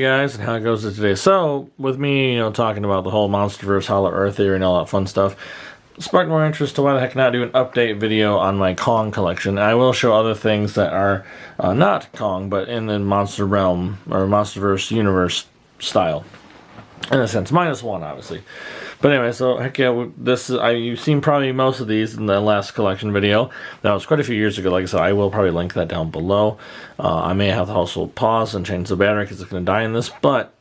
Hey guys, and how it goes today. So, with me, talking about the whole MonsterVerse, Hollow Earth theory, and all that fun stuff, sparked more interest to why the heck not do an update video on my Kong collection. I will show other things that are not Kong, but in the monster realm, or MonsterVerse universe style. In a sense, minus one, obviously. But anyway, so heck yeah, you've seen probably most of these in the last collection video. That was quite a few years ago. Like I said, I will probably link that down below. I may have to also pause and change the battery because it's going to die in this. But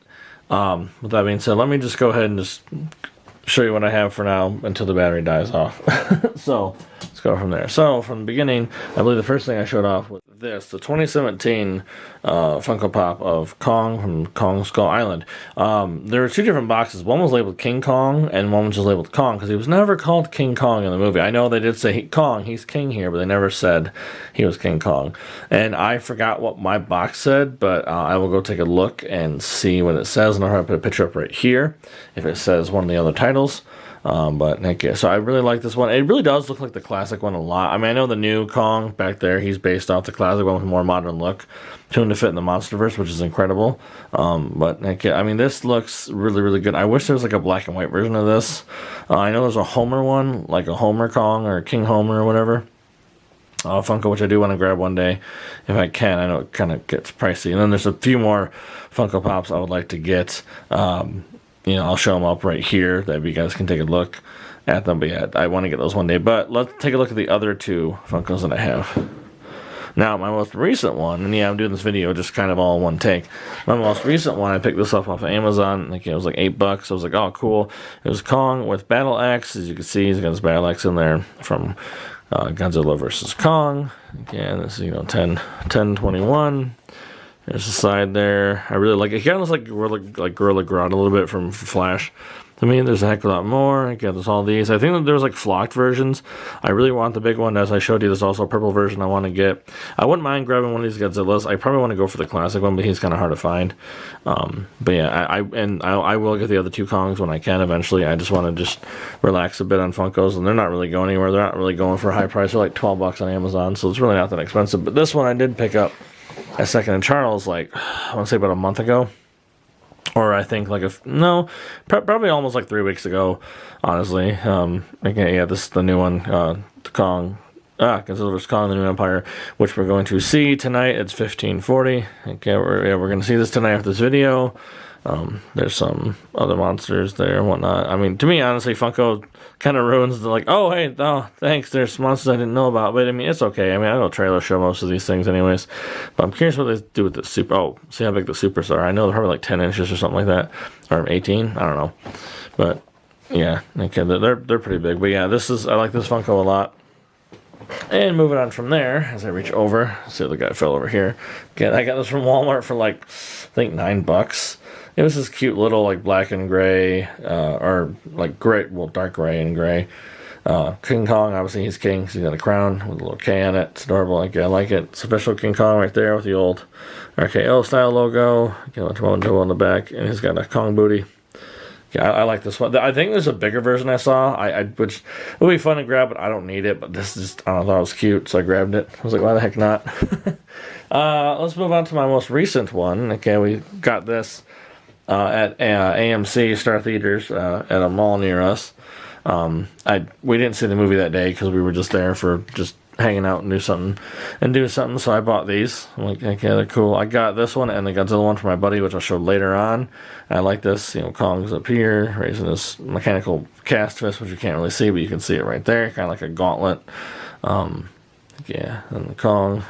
with that being said, let me just go ahead and just show you what I have for now until the battery dies off. So let's go from there. So from the beginning, I believe the first thing I showed off was this, the 2017 Funko Pop of Kong from Kong Skull Island. There were two different boxes. One was labeled King Kong, and one was just labeled Kong, because he was never called King Kong in the movie. I know they did say Kong, he's king here, but they never said he was King Kong. And I forgot what my box said, but I will go take a look and see what it says, and I'll have to put a picture up right here if it says one of the other titles. But heck yeah, so I really like this one. It really does look like the classic one a lot. I mean, I know the new Kong back there, he's based off the classic one with a more modern look, tuned to fit in the MonsterVerse, which is incredible. But heck yeah, I mean, this looks really, really good. I wish there was like a black and white version of this. I know there's a Homer one, like a Homer Kong or King Homer or whatever. Funko, which I do want to grab one day if I can. I know it kind of gets pricey. And then there's a few more Funko Pops I would like to get. I'll show them up right here that you guys can take a look at them. But yeah, I want to get those one day. But let's take a look at the other two Funkos that I have. Now, my most recent one, and yeah, I'm doing this video just kind of all in one take. My most recent one, I picked this up off of Amazon. Like, it was like $8. I was like, oh, cool. It was Kong with Battle Axe. As you can see, he's got his Battle Axe in there from Godzilla vs. Kong. Again, this is, 1021. There's a side there. I really like it. It kind of looks like Gorilla Grodd a little bit from Flash. I mean, there's a heck of a lot more. Again, there's all these. I think that there's like flocked versions. I really want the big one. As I showed you, there's also a purple version I want to get. I wouldn't mind grabbing one of these Godzillas. I probably want to go for the classic one, but he's kind of hard to find. But yeah, I will get the other two Kongs when I can eventually. I just want to just relax a bit on Funkos, and they're not really going anywhere. They're not really going for a high price. They're like $12 on Amazon, so it's really not that expensive. But this one I did pick up at Second and Charles, like, I want to say about a month ago. Or I think probably almost like 3 weeks ago, honestly. Again, yeah, this is the new one, Kong, Godzilla vs. Kong, the New Empire, which we're going to see tonight. It's 1540. Okay, we're going to see this tonight after this video. There's some other monsters there and whatnot. I mean, to me, honestly, Funko kind of ruins the, like, oh, hey, thanks, there's monsters I didn't know about. But, I mean, it's okay. I mean, I know trailers show most of these things anyways. But I'm curious what they do with the super. Oh, see how big the supers are. I know they're probably like 10 inches or something like that. Or 18. I don't know. But, yeah, okay, they're pretty big. But, yeah, I like this Funko a lot. And moving on from there, as I reach over, see the guy fell over here. Again, I got this from Walmart for like, I think $9. It was this cute little like black and gray, or like gray, well, dark gray and gray. King Kong, obviously he's king, so he's got a crown with a little K on it. It's adorable. I like it. It's official King Kong right there with the old RKO style logo. Got a Joe on the back, and he's got a Kong booty. Yeah, I like this one. I think there's a bigger version I saw, which would be fun to grab, but I don't need it. But this is, I thought it was cute, so I grabbed it. I was like, why the heck not? Let's move on to my most recent one. Okay, we got this at AMC Star Theaters at a mall near us. We didn't see the movie that day because we were just there for just hanging out and doing something. So I bought these. I'm like, okay, they're cool. I got this one and the Godzilla one for my buddy, which I'll show later on. I like this. Kong's up here raising this mechanical cast fist, which you can't really see, but you can see it right there, kind of like a gauntlet. Yeah, and the Kong,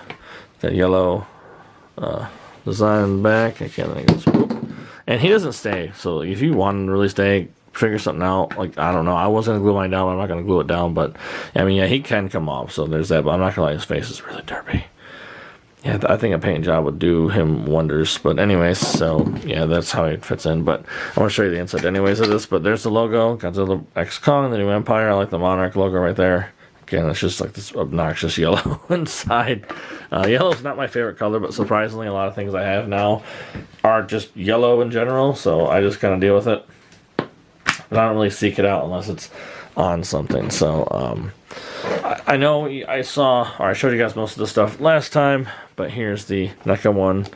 got yellow design in the back. And he doesn't stay. So if you want to really stay, figure something out. Like, I don't know. I was going to glue mine down. I'm not going to glue it down. But, I mean, yeah, he can come off. So there's that. But I'm not going to lie. His face is really derpy. Yeah, I think a paint job would do him wonders. But anyways, so, yeah, that's how it fits in. But I want to show you the inside anyways of this. But there's the logo. Godzilla X Kong, the New Empire. I like the Monarch logo right there. Again, it's just like this obnoxious yellow inside. Yellow's not my favorite color, but surprisingly, a lot of things I have now are just yellow in general, so I just kind of deal with it. But I don't really seek it out unless it's on something. So, I know I showed you guys most of the stuff last time, but here's the NECA one.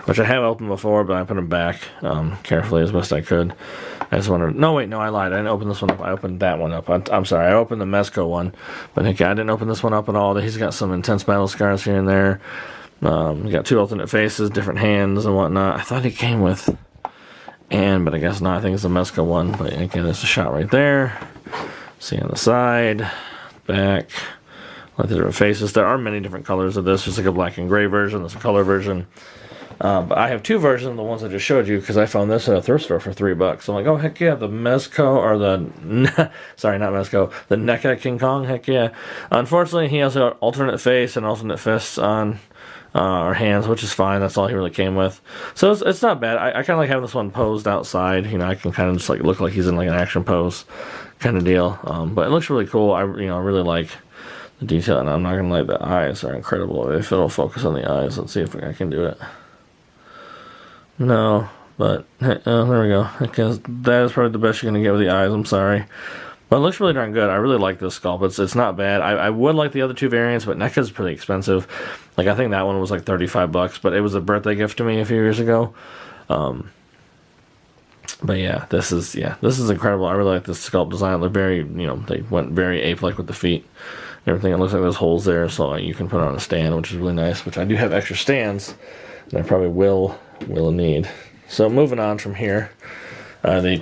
which I have opened before, but I put them back carefully as best I could. I just wanted. No, wait, no, I lied. I didn't open this one up. I opened that one up. I'm sorry. I opened the Mezco one, but heck, I didn't open this one up at all. He's got some intense battle scars here and there. He got 2 alternate faces, different hands and whatnot. I thought he came with Anne, but I guess not. I think it's the Mezco one. But again, there's a shot right there. See on the side, back, like the different faces. There are many different colors of this. There's like a black and gray version. There's a color version. But I have 2 versions of the ones I just showed you because I found this at a thrift store for $3. So I'm like, oh heck yeah, the Mezco or the sorry, not Mezco, the NECA King Kong. Heck yeah. Unfortunately, he has an alternate face and alternate fists on. Or hands, which is fine. That's all he really came with. So it's not bad. I kind of like having this one posed outside. You know, I can kind of just like look like he's in like an action pose kind of deal. But it looks really cool. I really like the detail, and I'm not gonna lie, the eyes are incredible. If it'll focus on the eyes, let's see if I can do it. No, but there we go. I guess that is probably the best you're gonna get with the eyes. I'm sorry. But it looks really darn good. I really like this sculpt. It's not bad. I would like the other 2 variants, but NECA's pretty expensive. Like, I think that one was like $35, but it was a birthday gift to me a few years ago. But yeah, this is incredible. I really like this sculpt design. They're very, they went very ape-like with the feet and everything. It looks like there's holes there, so you can put it on a stand, which is really nice, which I do have extra stands that I probably will need. So moving on from here. The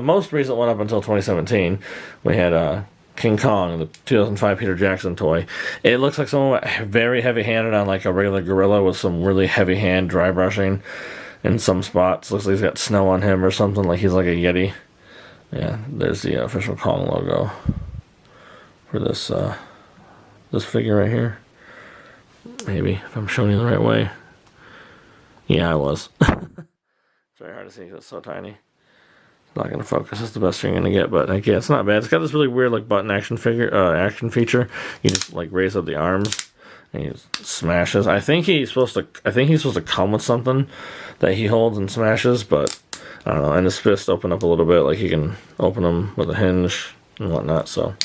most recent one up until 2017, we had King Kong, the 2005 Peter Jackson toy. It looks like someone very heavy-handed on like a regular gorilla with some really heavy hand dry brushing in some spots. Looks like he's got snow on him or something, like he's like a Yeti. Yeah, there's the official Kong logo for this this figure right here. Maybe, if I'm showing you the right way. Yeah, I was. It's very hard to see because it's so tiny. It's not going to focus. It's the best you're going to get, but like, yeah, it's not bad. It's got this really weird like button action feature. You just like raise up the arms and he just smashes. I think he's supposed to come with something that he holds and smashes, but I don't know. And his fists open up a little bit, like he can open them with a hinge and whatnot. So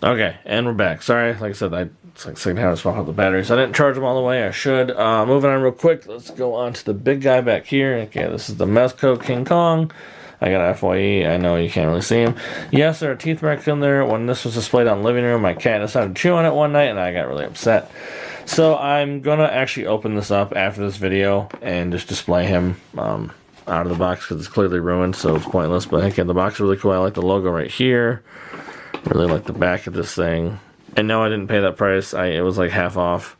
okay, and we're back. Sorry, like I said, it's like second time I swap out the batteries. I didn't charge them all the way. I should. Moving on real quick. Let's go on to the big guy back here. Okay, this is the Mezco King Kong. I got FYE. I know you can't really see him. Yes, there are teeth marks in there. When this was displayed on the living room, my cat decided to chew on it one night, and I got really upset. So I'm gonna actually open this up after this video and just display him out of the box because it's clearly ruined, so it's pointless. But again, the box is really cool. I like the logo right here. Really like the back of this thing. And no, I didn't pay that price. It was like half off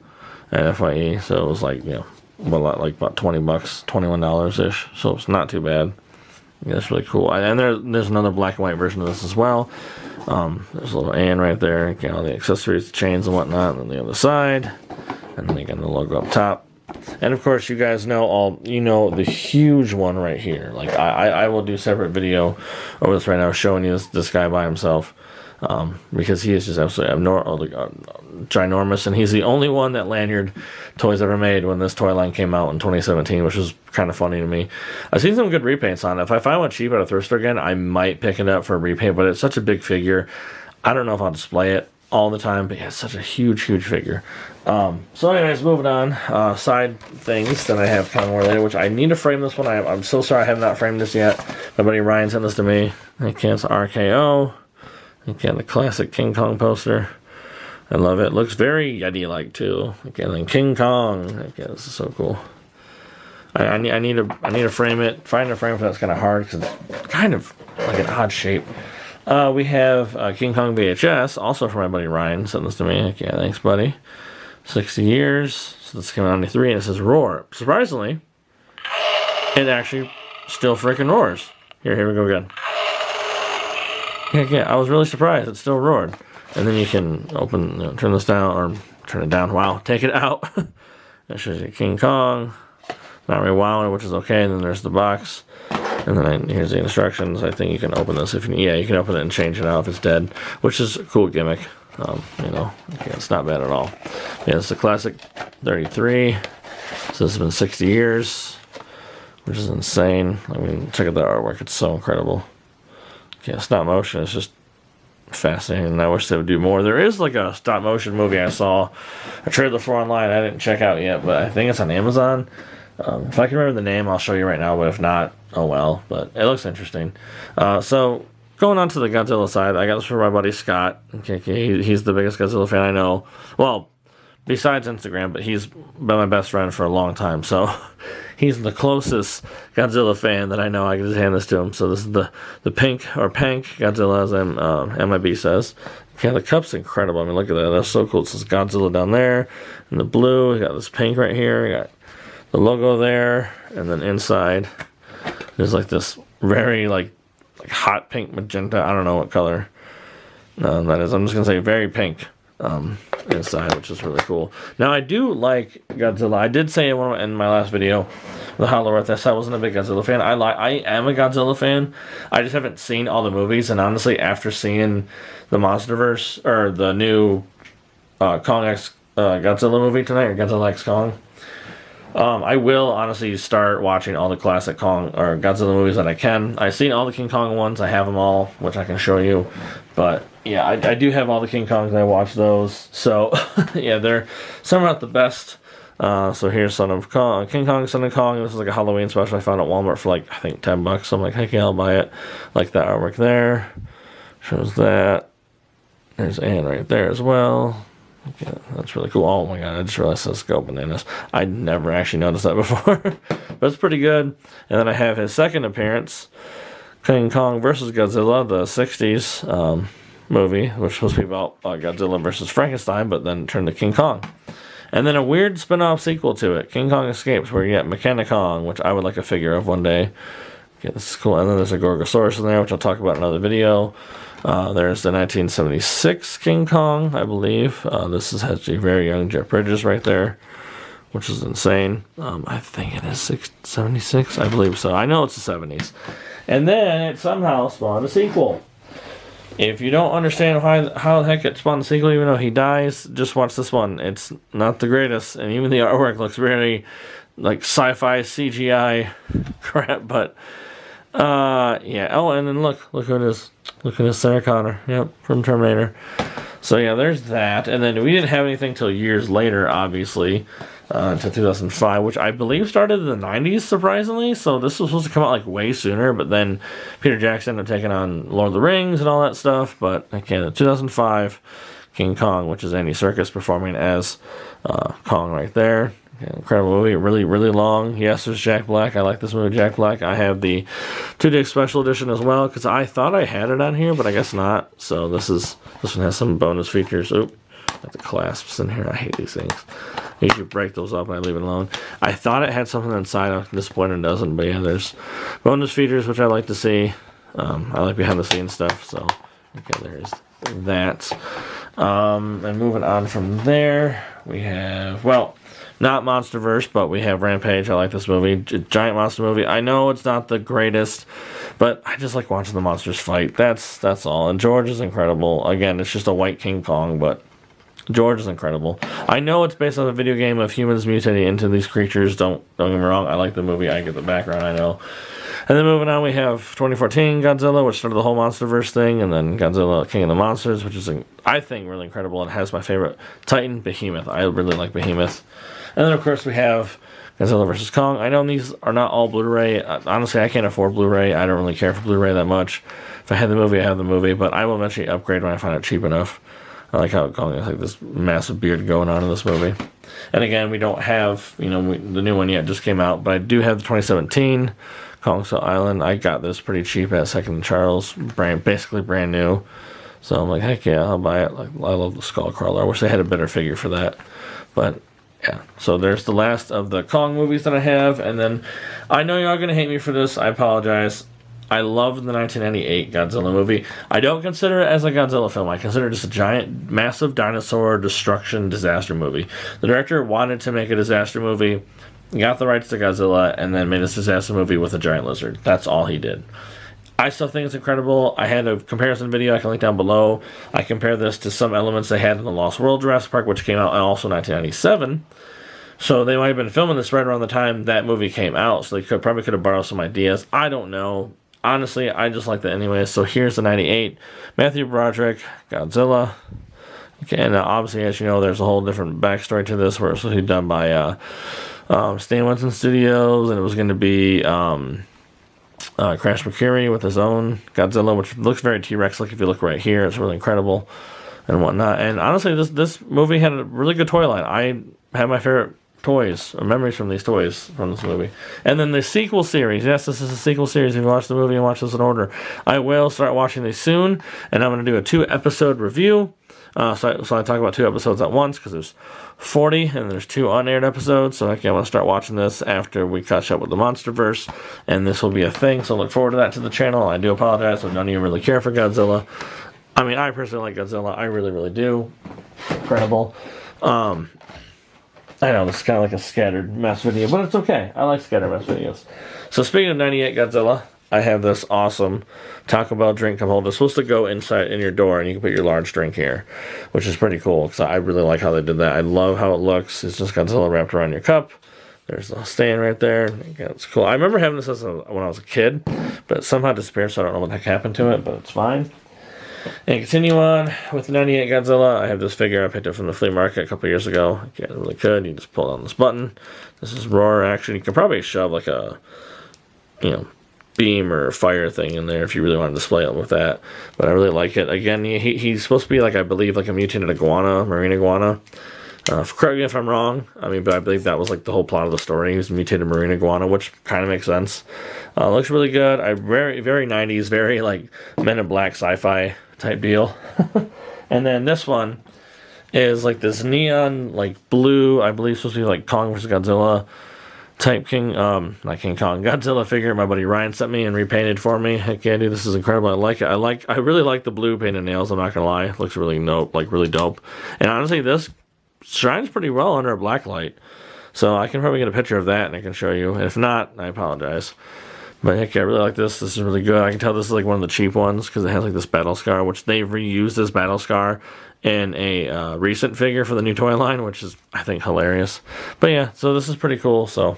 at FYE, so it was like, like about $20, $21-ish. So it's not too bad. Yeah, that's really cool. And there's another black and white version of this as well. There's a little Ann right there, all the accessories, chains and whatnot, and then the other side. And then again, the logo up top. And of course, you guys know the huge one right here. Like I will do a separate video over this right now showing you this guy by himself. Because he is just absolutely ginormous, and he's the only one that Lanyard Toys ever made when this toy line came out in 2017, which was kind of funny to me. I've seen some good repaints on it. If I find one cheap at a thrift store again, I might pick it up for a repaint, but it's such a big figure. I don't know if I'll display it all the time, but yeah, it's such a huge figure. So anyways, moving on, side things that I have kind of more later, which I need to frame this one. I'm so sorry I have not framed this yet. My buddy Ryan sent this to me. Okay, it's RKO. Again, the classic King Kong poster. I love it. Looks very Yeti-like too. Again, then King Kong. Again, this is so cool. I need to frame it. Finding a frame for that's kind of hard because it's kind of like an odd shape. We have King Kong VHS, also from my buddy Ryan. Sent this to me. Okay, thanks, buddy. 60 years. So this came out in 93, and it says Roar. Surprisingly, it actually still freaking roars. Here we go again. Yeah, I was really surprised. It still roared. And then you can turn this down, or turn it down. Wow, take it out. That shows you King Kong. Not really wowing, which is okay. And then there's the box. And then here's the instructions. I think you can open this if you can open it and change it out if it's dead, which is a cool gimmick. Okay, it's not bad at all. Yeah, it's the classic 33. So this has been 60 years, which is insane. I mean, check out the artwork. It's so incredible. Yeah, stop motion. It's just fascinating, and I wish they would do more. There is like a stop motion movie I saw a trailer for online. I didn't check out yet, but I think it's on Amazon. If I can remember the name, I'll show you right now, but if not, oh well. But it looks interesting. So, going on to the Godzilla side, I got this from my buddy Scott. Okay, he's the biggest Godzilla fan I know. Well, besides Instagram, but he's been my best friend for a long time. So, he's the closest Godzilla fan that I know. I can just hand this to him. So, this is the pink, or Pank Godzilla, as MIB says. Yeah, the cup's incredible. I mean, look at that. That's so cool. It says Godzilla down there, and the blue. We got this pink right here. We got the logo there, and then inside there's like this very like hot pink magenta. I don't know what color that is. I'm just gonna say very pink inside, which is really cool. Now I do like Godzilla. I did say in my last video, the Hollow Earth, I wasn't a big Godzilla fan. I am a Godzilla fan. I just haven't seen all the movies, and honestly, after seeing the MonsterVerse or the new Kong X Godzilla movie tonight, or Godzilla X Kong. I will honestly start watching all the classic Kong or Godzilla movies that I can. I've seen all the King Kong ones. I have them all, which I can show you. But yeah, I do have all the King Kongs. I watched those. So yeah, they're some are not the best. So here's Son of Kong, King Kong, Son of Kong. This is like a Halloween special I found at Walmart for like I think $10. So I'm like, heck yeah, I'll buy it. Like that artwork there. Shows that. There's Anne right there as well. Okay, that's really cool. Oh my god, I just realized that's Go Bananas. I never actually noticed that before. But it's pretty good. And then I have his second appearance, King Kong versus Godzilla, the 60s movie, which was supposed to be about Godzilla versus Frankenstein, but then turned to King Kong. And then a weird spin-off sequel to it, King Kong Escapes, where you get Mechani-Kong, which I would like a figure of one day. Okay, this is cool. And then there's a Gorgosaurus in there, which I'll talk about in another video. There's the 1976 King Kong, I believe. This has actually very young Jeff Bridges right there, which is insane. I think it is 76, I believe so. I know it's the 70s. And then it somehow spawned a sequel. If you don't understand how the heck it spawned a sequel, even though he dies, just watch this one. It's not the greatest, and even the artwork looks very like sci-fi CGI crap, but yeah. Oh, and then look who it is. Look at this, Sarah Connor. Yep, from Terminator. So yeah, there's that. And then we didn't have anything till years later, obviously, until 2005, which I believe started in the 90s, surprisingly. So this was supposed to come out like way sooner, but then Peter Jackson ended up taking on Lord of the Rings and all that stuff. But okay, 2005, King Kong, which is Andy Serkis performing as Kong right there. Incredible movie, really, really long. Yes, there's Jack Black. I like this movie, Jack Black. I have the 2-disc special edition as well, because I thought I had it on here, but I guess not. So this one has some bonus features. Oop, got the clasps in here. I hate these things. I usually break those up and I leave it alone. I thought it had something inside. I'm disappointed it doesn't, but yeah, there's bonus features, which I like to see. I like behind the scenes stuff, so okay, there's that. And moving on from there, we have, well, not MonsterVerse, but we have Rampage. I like this movie. Giant monster movie. I know it's not the greatest, but I just like watching the monsters fight. That's all. And George is incredible. Again, it's just a white King Kong, but George is incredible. I know it's based on a video game of humans mutating into these creatures. Don't get me wrong. I like the movie. I get the background. I know. And then moving on, we have 2014 Godzilla, which started the whole MonsterVerse thing, and then Godzilla King of the Monsters, which is, I think, really incredible and has my favorite Titan, Behemoth. I really like Behemoth. And then, of course, we have Godzilla vs. Kong. I know these are not all Blu-ray. Honestly, I can't afford Blu-ray. I don't really care for Blu-ray that much. If I had the movie, I have the movie, but I will eventually upgrade when I find it cheap enough. I like how Kong has like this massive beard going on in this movie. And again, we don't have, the new one yet, just came out, but I do have the 2017 Kong Skull Island. I got this pretty cheap at Second & Charles, basically brand new. So I'm like, heck yeah, I'll buy it. Like, I love the Skull Crawler. I wish they had a better figure for that. But yeah, so there's the last of the Kong movies that I have. And then I know y'all going to hate me for this. I apologize. I love the 1998 Godzilla movie. I don't consider it as a Godzilla film. I consider it just a giant, massive dinosaur destruction disaster movie. The director wanted to make a disaster movie, got the rights to Godzilla, and then made a disaster movie with a giant lizard. That's all he did. I still think it's incredible. I had a comparison video I can link down below. I compare this to some elements they had in the Lost World Jurassic Park, which came out also in 1997. So they might have been filming this right around the time that movie came out, so they probably could have borrowed some ideas. I don't know. honestly, I just like that anyway. So here's the 98 Matthew Broderick Godzilla. Okay, and obviously, as you know, there's a whole different backstory to this, where it was done by Stan Winston Studios, and it was going to be Crash McCreary with his own Godzilla, which looks very T-Rex like if you look right here. It's really incredible and whatnot. And honestly, this movie had a really good toy line. I had my favorite toys or memories from these toys from this movie. And then the sequel series. Yes, this is a sequel series. If you watch the movie and watch this in order, I will start watching these soon, and I'm going to do a 2-episode review. So I talk about 2 episodes at once because there's 40 and there's 2 unaired episodes. So I'm going to start watching this after we catch up with the MonsterVerse, and this will be a thing. So look forward to that to the channel. I do apologize if none of you really care for Godzilla. I mean, I personally like Godzilla. I really, really do. Incredible. I know, this is kind of like a scattered mess video, but it's okay. I like scattered mess videos. So speaking of 98 Godzilla, I have this awesome Taco Bell drink cup holder. It's supposed to go inside in your door, and you can put your large drink here, which is pretty cool, because I really like how they did that. I love how it looks. It's just Godzilla wrapped around your cup. There's the stand right there. It's cool. I remember having this when I was a kid, but it somehow disappeared, so I don't know what the heck happened to it, but it's fine. And continue on with the 98 Godzilla. I have this figure I picked up from the flea market a couple years ago. You really could. You just pull on this button. This is roar action. You could probably shove like a, beam or fire thing in there if you really want to display it with that. But I really like it. Again, he's supposed to be like, I believe, like a mutated iguana, marine iguana. Correct me if I'm wrong. But I believe that was like the whole plot of the story. He was a mutated marine iguana, which kind of makes sense. Looks really good. Very, very 90s, very like Men in Black sci-fi type deal. And then this one is like this neon, like blue, I believe supposed to be like Kong vs. Godzilla type not King Kong, Godzilla figure my buddy Ryan sent me and repainted for me. Heck yeah, dude, this is incredible. I like it. I really like the blue painted nails, I'm not gonna lie. It looks really really dope. And honestly, this shines pretty well under a black light. So I can probably get a picture of that and I can show you. And if not, I apologize. But heck yeah, I really like this. This is really good. I can tell this is like one of the cheap ones because it has like this battle scar, which they've reused this battle scar in a recent figure for the new toy line, which is, I think, hilarious. But yeah, so this is pretty cool. So,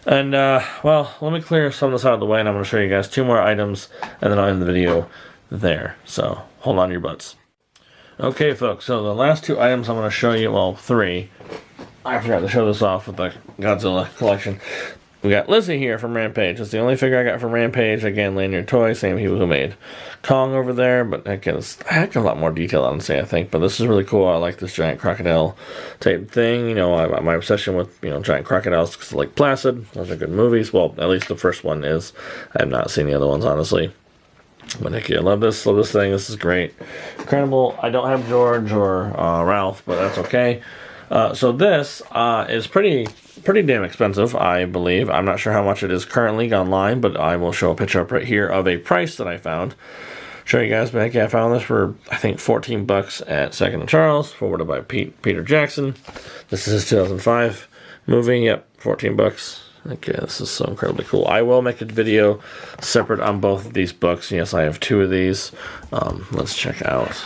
and well, let me clear some of this out of the way, and I'm going to show you guys 2 more items, and then I'll end the video there. So hold on to your butts. Okay, folks. So the last 2 items I'm going to show you, well, 3. I forgot to show this off with the Godzilla collection. We got Lizzie here from Rampage. It's the only figure I got from Rampage. Again, Lanyard Toys, same people who made Kong over there. But again, it's a heck of a lot more detail, honestly, I think. But this is really cool. I like this giant crocodile type thing. My obsession with, giant crocodiles because I like Placid. Those are good movies. Well, at least the first one is. I have not seen the other ones, honestly. But heck yeah, I love this thing. This is great. Incredible. I don't have George or Ralph, but that's okay. So this is pretty damn expensive, I believe. I'm not sure how much it is currently online, but I will show a picture up right here of a price that I found. Show you guys, but heck yeah, I found this for, I think, $14 at 2nd and Charles, forwarded by Peter Jackson. This is his 2005 movie. Yep, $14. Okay, this is so incredibly cool. I will make a video separate on both of these books. Yes, I have 2 of these. Let's check out.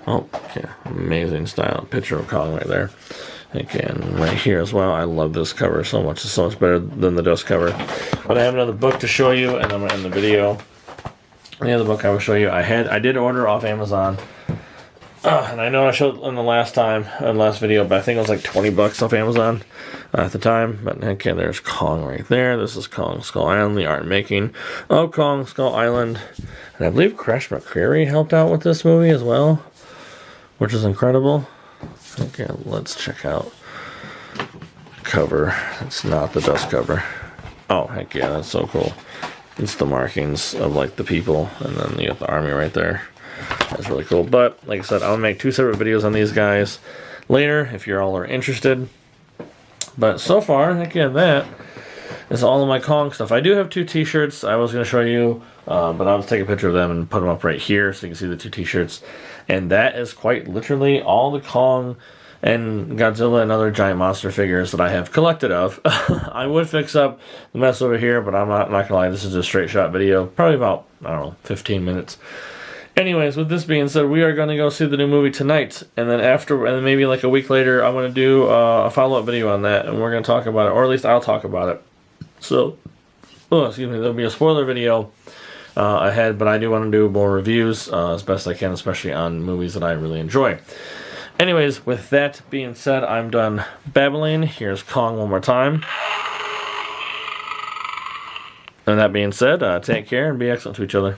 Oh, okay, amazing style. Picture of Kong right there. Again, right here as well. I love this cover so much. It's so much better than the Dust cover. But I have another book to show you, and I'm going to end the video. The other book I will show you, I did order off Amazon. And I know I showed in the last video, but I think it was like $20 off Amazon at the time. But okay, there's Kong right there. This is Kong Skull Island, the art making of Kong Skull Island. And I believe Crash McCreary helped out with this movie as well, which is incredible. Okay, let's check out cover. It's not the Dust cover. Oh, heck yeah, that's so cool. It's the markings of like the people, and then you got the army right there. That's really cool. But like I said, I'll make 2 separate videos on these guys later if you all are interested. But so far, heck yeah, that is all of my Kong stuff. I do have 2 t-shirts I was going to show you, but I'll just take a picture of them and put them up right here so you can see the 2 t-shirts. And that is quite literally all the Kong and Godzilla and other giant monster figures that I have collected of. I would fix up the mess over here, but I'm not gonna lie, this is a straight shot video. Probably about, I don't know, 15 minutes. Anyways, with this being said, we are going to go see the new movie tonight, and then maybe like a week later, I'm going to do a follow-up video on that, and we're going to talk about it, or at least I'll talk about it. So, Oh, excuse me. There'll be a spoiler video ahead, but I do want to do more reviews as best I can, especially on movies that I really enjoy. Anyways, with that being said, I'm done babbling. Here's Kong one more time. And that being said, take care and be excellent to each other.